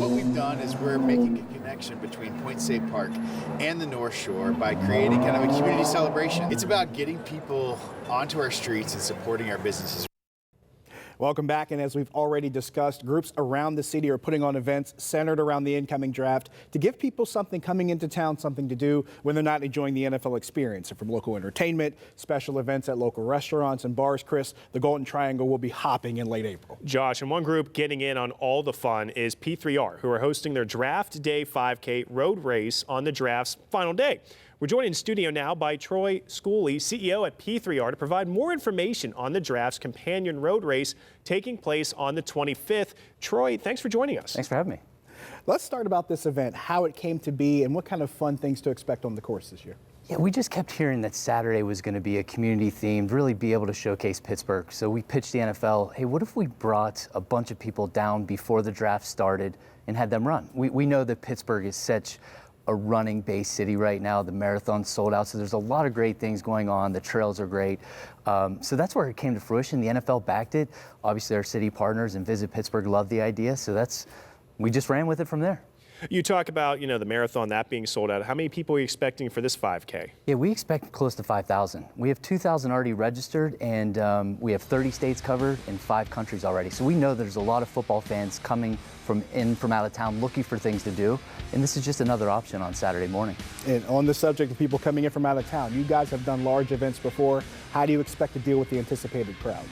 What we've done is we're making a connection between Point State Park and the North Shore by creating kind of a community celebration. It's about getting people onto our streets and supporting our businesses. Welcome back, and as we've already discussed, groups around the city are putting on events centered around the incoming draft to give people something coming into town, something to do when they're not enjoying the NFL experience. And from local entertainment, special events at local restaurants and bars, Chris, the Golden Triangle will be hopping in late April. Josh, and one group getting in on all the fun is P3R, who are hosting their Draft Day 5K road race on the draft's final day. We're joined in studio now by Troy Schooley, CEO at P3R, to provide more information on the draft's companion road race taking place on the 25th. Troy, thanks for joining us. Thanks for having me. Let's start about this event, how it came to be, and what kind of fun things to expect on the course this year. Yeah, we just kept hearing that Saturday was going to be a community themed, really be able to showcase Pittsburgh. So we pitched the NFL, hey, what if we brought a bunch of people down before the draft started and had them run? We know that Pittsburgh is such a running-based city right now. The marathon's sold out, so there's a lot of great things going on. The trails are great. So that's where it came to fruition. The NFL backed it. Obviously, our city partners and Visit Pittsburgh loved the idea, so we just ran with it from there. You talk about, the marathon, that being sold out. How many people are you expecting for this 5K? Yeah, we expect close to 5,000. We have 2,000 already registered, and we have 30 states covered in 5 countries already. So we know there's a lot of football fans coming from out of town looking for things to do, and this is just another option on Saturday morning. And on the subject of people coming in from out of town, you guys have done large events before. How do you expect to deal with the anticipated crowds?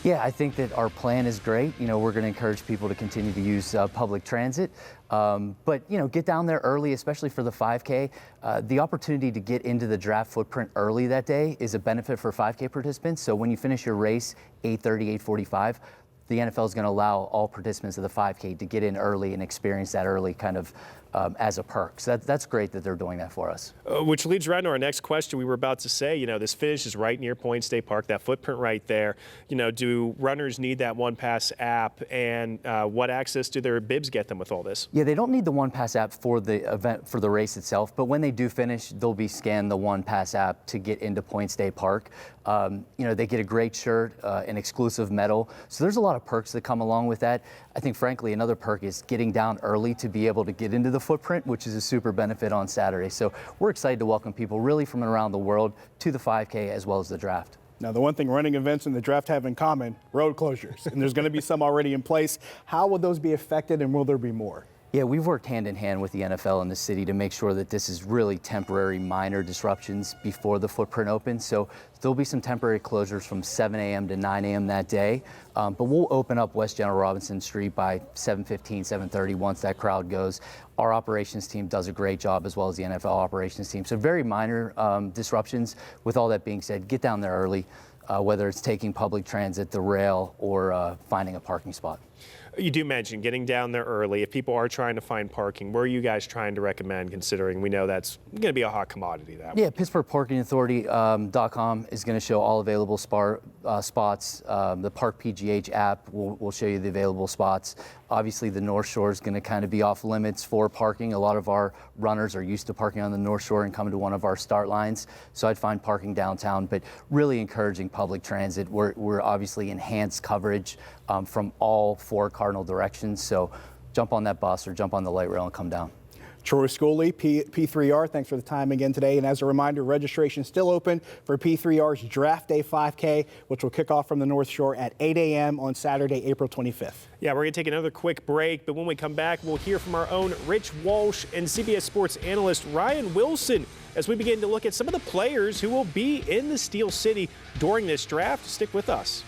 Yeah, I think that our plan is great. We're going to encourage people to continue to use public transit. But, get down there early, especially for the 5K. The opportunity to get into the draft footprint early that day is a benefit for 5K participants. So when you finish your race, 8:30, 8:45, the NFL is going to allow all participants of the 5K to get in early and experience that early kind of as a perk. So that's great that they're doing that for us. Which leads right to our next question. We were about to say, this finish is right near Point State Park, that footprint right there. Do runners need that One Pass app, and what access do their bibs get them with all this? Yeah, they don't need the One Pass app for the event, for the race itself, but when they do finish, they'll be scanned the One Pass app to get into Point State Park. They get a great shirt, an exclusive medal. So there's a lot of perks that come along with that. I think, frankly, another perk is getting down early to be able to get into the footprint, which is a super benefit on Saturday. So we're excited to welcome people really from around the world to the 5K as well as the draft. Now, the one thing running events and the draft have in common, road closures. And there's going to be some already in place. How will those be affected, and will there be more? Yeah, we've worked hand in hand with the NFL and the city to make sure that this is really temporary, minor disruptions before the footprint opens. So there'll be some temporary closures from 7 a.m. to 9 a.m. that day. But we'll open up West General Robinson Street by 7:15, 7:30 once that crowd goes. Our operations team does a great job, as well as the NFL operations team. So very minor disruptions. With all that being said, get down there early, whether it's taking public transit, the rail, or finding a parking spot. You do mention getting down there early. If people are trying to find parking, where are you guys trying to recommend, considering we know that's going to be a hot commodity that way? Yeah, PittsburghParkingAuthority.com is going to show all available spots. The Park PGH app will show you the available spots. Obviously, the North Shore is going to kind of be off limits for parking. A lot of our runners are used to parking on the North Shore and coming to one of our start lines. So I'd find parking downtown, but really encouraging public transit. We're obviously enhanced coverage from all 4 cardinal directions. So jump on that bus or jump on the light rail and come down. Troy Schooley, P3R, thanks for the time again today. And as a reminder, registration is still open for P3R's Draft Day 5K, which will kick off from the North Shore at 8 a.m. on Saturday, April 25th. Yeah, we're going to take another quick break, but when we come back, we'll hear from our own Rich Walsh and CBS Sports analyst Ryan Wilson as we begin to look at some of the players who will be in the Steel City during this draft. Stick with us.